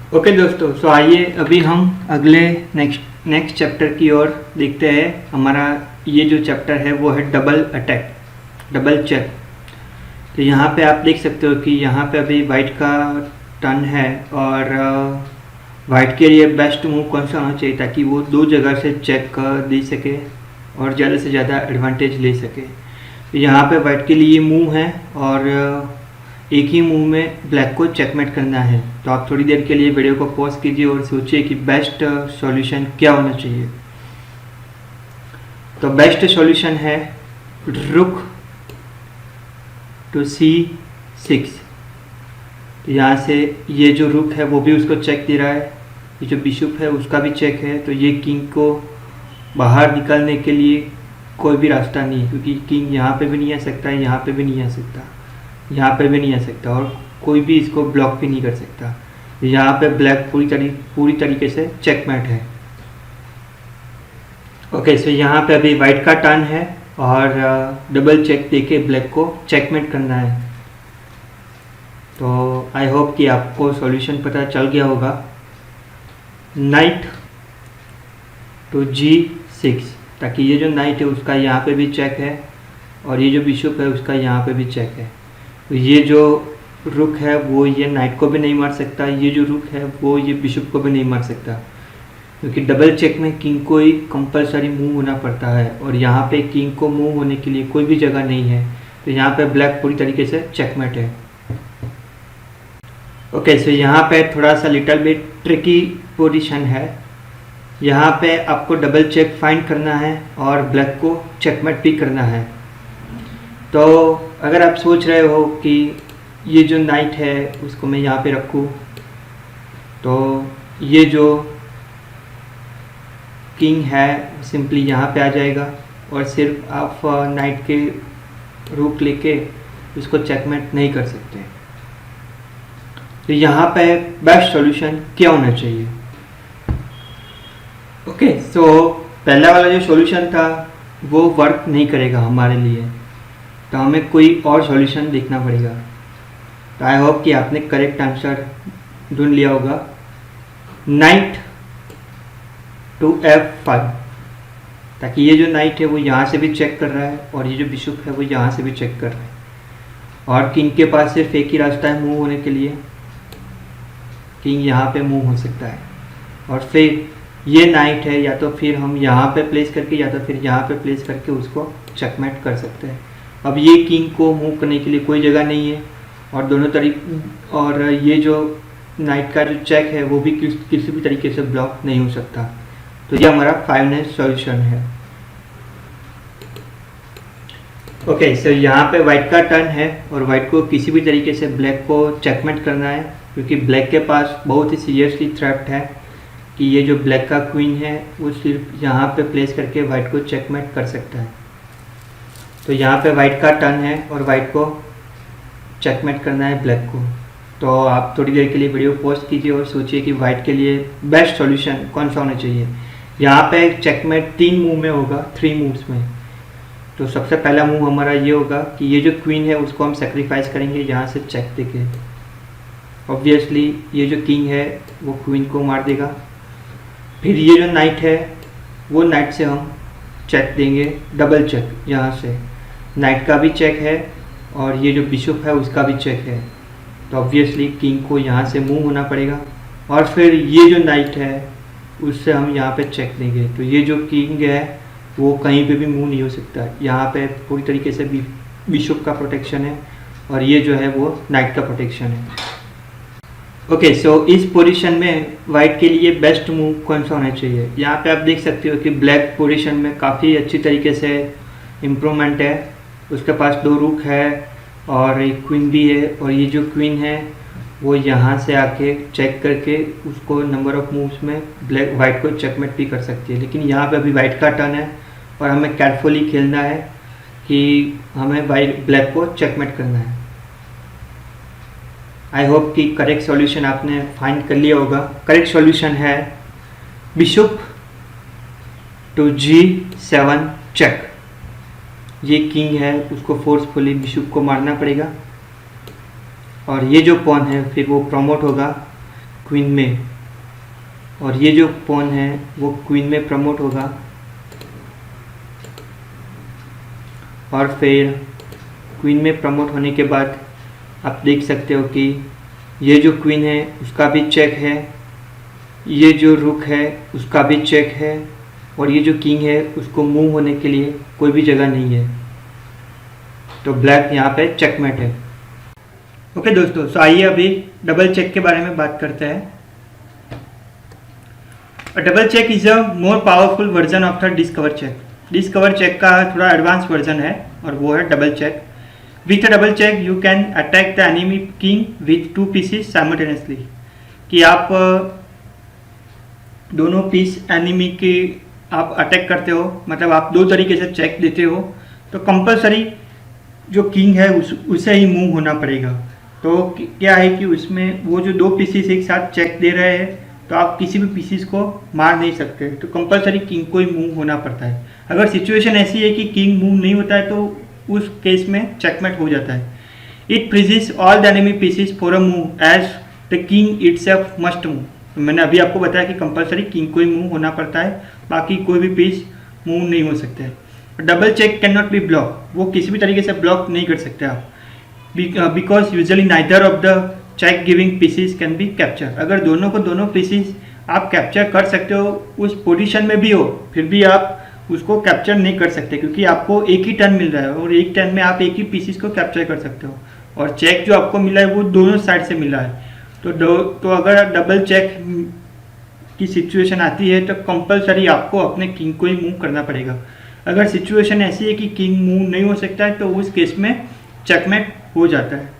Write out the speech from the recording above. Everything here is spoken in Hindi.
ओके दोस्तों, सो आइए अभी हम अगले नेक्स्ट चैप्टर की ओर देखते हैं। हमारा ये जो चैप्टर है वो है डबल अटैक, डबल चेक। तो यहाँ पे आप देख सकते हो कि यहाँ पे अभी वाइट का टर्न है और वाइट के लिए बेस्ट मूव कौन सा होना चाहिए ताकि वो दो जगह से चेक दे सके और ज़्यादा से ज़्यादा एडवांटेज ले सके। तो यहाँ पे वाइट के लिए मूव है और एक ही मूव में ब्लैक को चेकमेट करना है। तो आप थोड़ी देर के लिए वीडियो को पॉज कीजिए और सोचिए कि बेस्ट सॉल्यूशन क्या होना चाहिए। तो बेस्ट सॉल्यूशन है रुक टू C6। तो यहाँ से ये जो रुक है वो भी उसको चेक दे रहा है, ये जो बिशप है उसका भी चेक है। तो ये किंग को बाहर निकालने के लिए कोई भी रास्ता नहीं है, क्योंकि किंग यहाँ पे भी नहीं आ सकता, यहाँ पे भी नहीं आ सकता, यहाँ पे भी नहीं आ सकता और कोई भी इसको ब्लॉक भी नहीं कर सकता। यहाँ पे ब्लैक पूरी तरीके से चेकमेट है। ओके, सो यहाँ पे अभी वाइट का टर्न है और डबल चेक देके ब्लैक को चेकमेट करना है। तो आई होप कि आपको सॉल्यूशन पता चल गया होगा। नाइट टू G6, ताकि ये जो नाइट है उसका यहाँ पे भी चेक है और ये जो बिशप है उसका यहाँ पे भी चेक है। तो ये जो रुक है वो ये नाइट को भी नहीं मार सकता, ये जो रुक है वो ये बिशप को भी नहीं मार सकता, क्योंकि डबल चेक में किंग को ही कंपलसरी मूव होना पड़ता है और यहाँ पे किंग को मूव होने के लिए कोई भी जगह नहीं है। तो यहाँ पे ब्लैक पूरी तरीके से चेकमेट है। ओके, सो यहाँ पे थोड़ा सा लिटिल बिट ट्रिकी पोजीशन है। यहाँ पे आपको डबल चेक फाइंड करना है और ब्लैक को चेकमेट भी करना है। तो अगर आप सोच रहे हो कि ये जो नाइट है उसको मैं यहाँ पे रखूँ, तो ये जो किंग है सिंपली यहाँ पे आ जाएगा और सिर्फ आप नाइट के रुक लेके उसको चेकमेट नहीं कर सकते। तो यहाँ पे बेस्ट सॉल्यूशन क्या होना चाहिए? ओके, सो पहला वाला जो सॉल्यूशन था वो वर्क नहीं करेगा हमारे लिए, तो हमें कोई और सॉल्यूशन देखना पड़ेगा। तो आई होप कि आपने करेक्ट आंसर ढूंढ लिया होगा। नाइट टू F5, ताकि ये जो नाइट है वो यहाँ से भी चेक कर रहा है और ये जो बिशप है वो यहाँ से भी चेक कर रहा है और किंग के पास सिर्फ एक ही रास्ता है मूव होने के लिए, किंग यहाँ पे मूव हो सकता है और फिर ये नाइट है, या तो फिर हम यहाँ पे प्लेस करके या तो फिर यहाँ पे प्लेस करके उसको चेकमेट कर सकते हैं। अब ये किंग को मूव करने के लिए कोई जगह नहीं है और ये जो नाइट का जो चेक है वो भी किसी भी तरीके से ब्लॉक नहीं हो सकता। तो ये हमारा फाइनल सॉल्यूशन है। ओके, सो यहाँ पे वाइट का टर्न है और वाइट को किसी भी तरीके से ब्लैक को चेकमेट करना है, क्योंकि ब्लैक के पास बहुत ही सीरियसली थ्रेट है कि ये जो ब्लैक का क्वीन है वो सिर्फ यहाँ पे प्लेस करके वाइट को चेकमेट कर सकता है। तो यहाँ पे वाइट का टर्न है और वाइट को चेकमेट करना है ब्लैक को। तो आप थोड़ी देर के लिए वीडियो पॉज कीजिए और सोचिए कि वाइट के लिए बेस्ट सॉल्यूशन कौन सा होना चाहिए। यहाँ पे चेकमेट 3 मूव में होगा, 3 मूव्स में। तो सबसे पहला मूव हमारा ये होगा कि ये जो क्वीन है उसको हम सेक्रीफाइस करेंगे यहाँ से चेक देके। ऑब्वियसली ये जो किंग है वो क्वीन को मार देगा। फिर ये जो नाइट है वो नाइट से हम चेक देंगे, डबल चेक। यहाँ से नाइट का भी चेक है और ये जो बिशप है उसका भी चेक है। तो ऑब्वियसली किंग को यहाँ से मूव होना पड़ेगा और फिर ये जो नाइट है उससे हम यहाँ पे चेक देंगे। तो ये जो किंग है वो कहीं पे भी मूव नहीं हो सकता। यहाँ पे पूरी तरीके से बिशप का प्रोटेक्शन है और ये जो है वो नाइट का प्रोटेक्शन है। ओके, सो इस पोजीशन में वाइट के लिए बेस्ट मूव कौन सा होना चाहिए? यहाँ पे आप देख सकते हो कि ब्लैक पोजीशन में काफ़ी अच्छी तरीके से इम्प्रूवमेंट है। उसके पास 2 रुक है और एक क्वीन भी है और ये जो क्वीन है वो यहाँ से आके चेक करके उसको नंबर ऑफ मूव्स में वाइट को चेकमेट भी कर सकती है। लेकिन यहाँ पे अभी वाइट का टर्न है और हमें केयरफुली खेलना है कि हमें ब्लैक को चेकमेट करना है। आई होप कि करेक्ट सॉल्यूशन आपने फाइंड कर लिया होगा। करेक्ट सॉल्यूशन है बिशप टू G7 चेक। ये किंग है उसको फोर्सफुली बिशप को मारना पड़ेगा और ये जो पॉन है फिर वो प्रमोट होगा क्वीन में, और ये जो पॉन है वो क्वीन में प्रमोट होगा, और फिर क्वीन में प्रमोट होने के बाद आप देख सकते हो कि ये जो क्वीन है उसका भी चेक है, ये जो रुक है उसका भी चेक है, और ये जो किंग है उसको मूव होने के लिए कोई भी जगह नहीं है। तो ब्लैक यहाँ पे चेकमेट है। ओके दोस्तों, सो आइए अभी डबल चेक के बारे में बात करते हैं। Double check is a more powerful version of the discover check. Discover check का थोड़ा एडवांस वर्जन है और वो है double check. With a double check you can attack the enemy king with 2 pieces simultaneously, कि आप दोनों पीस एनिमी के आप अटैक करते हो, मतलब आप 2 तरीके से चेक देते हो, तो कंपलसरी जो किंग है उसे ही मूव होना पड़ेगा। तो क्या है कि उसमें वो जो 2 पीसीस एक साथ चेक दे रहे हैं तो आप किसी भी पीसीस को मार नहीं सकते, तो कंपलसरी किंग को ही मूव होना पड़ता है। अगर सिचुएशन ऐसी है कि किंग मूव नहीं होता है तो उस केस में चेकमेट हो जाता है। It freezes all the enemy pieces for a move as the king itself must move. तो मैंने अभी आपको बताया कि कंपलसरी किंग को ही मूव होना पड़ता है, बाकी कोई भी पीस मूव नहीं हो सकता है। Double check can not be block, वो किसी भी तरीके से ब्लॉक नहीं कर सकते आप, because usually neither of the check giving pieces can be capture. अगर दोनों को दोनों पीसीस आप कैप्चर कर सकते हो, उस पोजीशन में भी हो, फिर भी आप उसको कैप्चर नहीं कर सकते, क्योंकि आपको एक ही टर्न मिल रहा है और एक टर्न में आप एक ही पीसीस को कैप्चर कर सकते हो, और चेक जो आपको मिला है वो दोनों साइड से मिला है। तो अगर डबल चेक की सिचुएशन आती है तो कंपलसरी आपको अपने किंग को ही मूव करना पड़ेगा। अगर सिचुएशन ऐसी है कि किंग मूव नहीं हो सकता है तो उस केस में चेकमेट हो जाता है।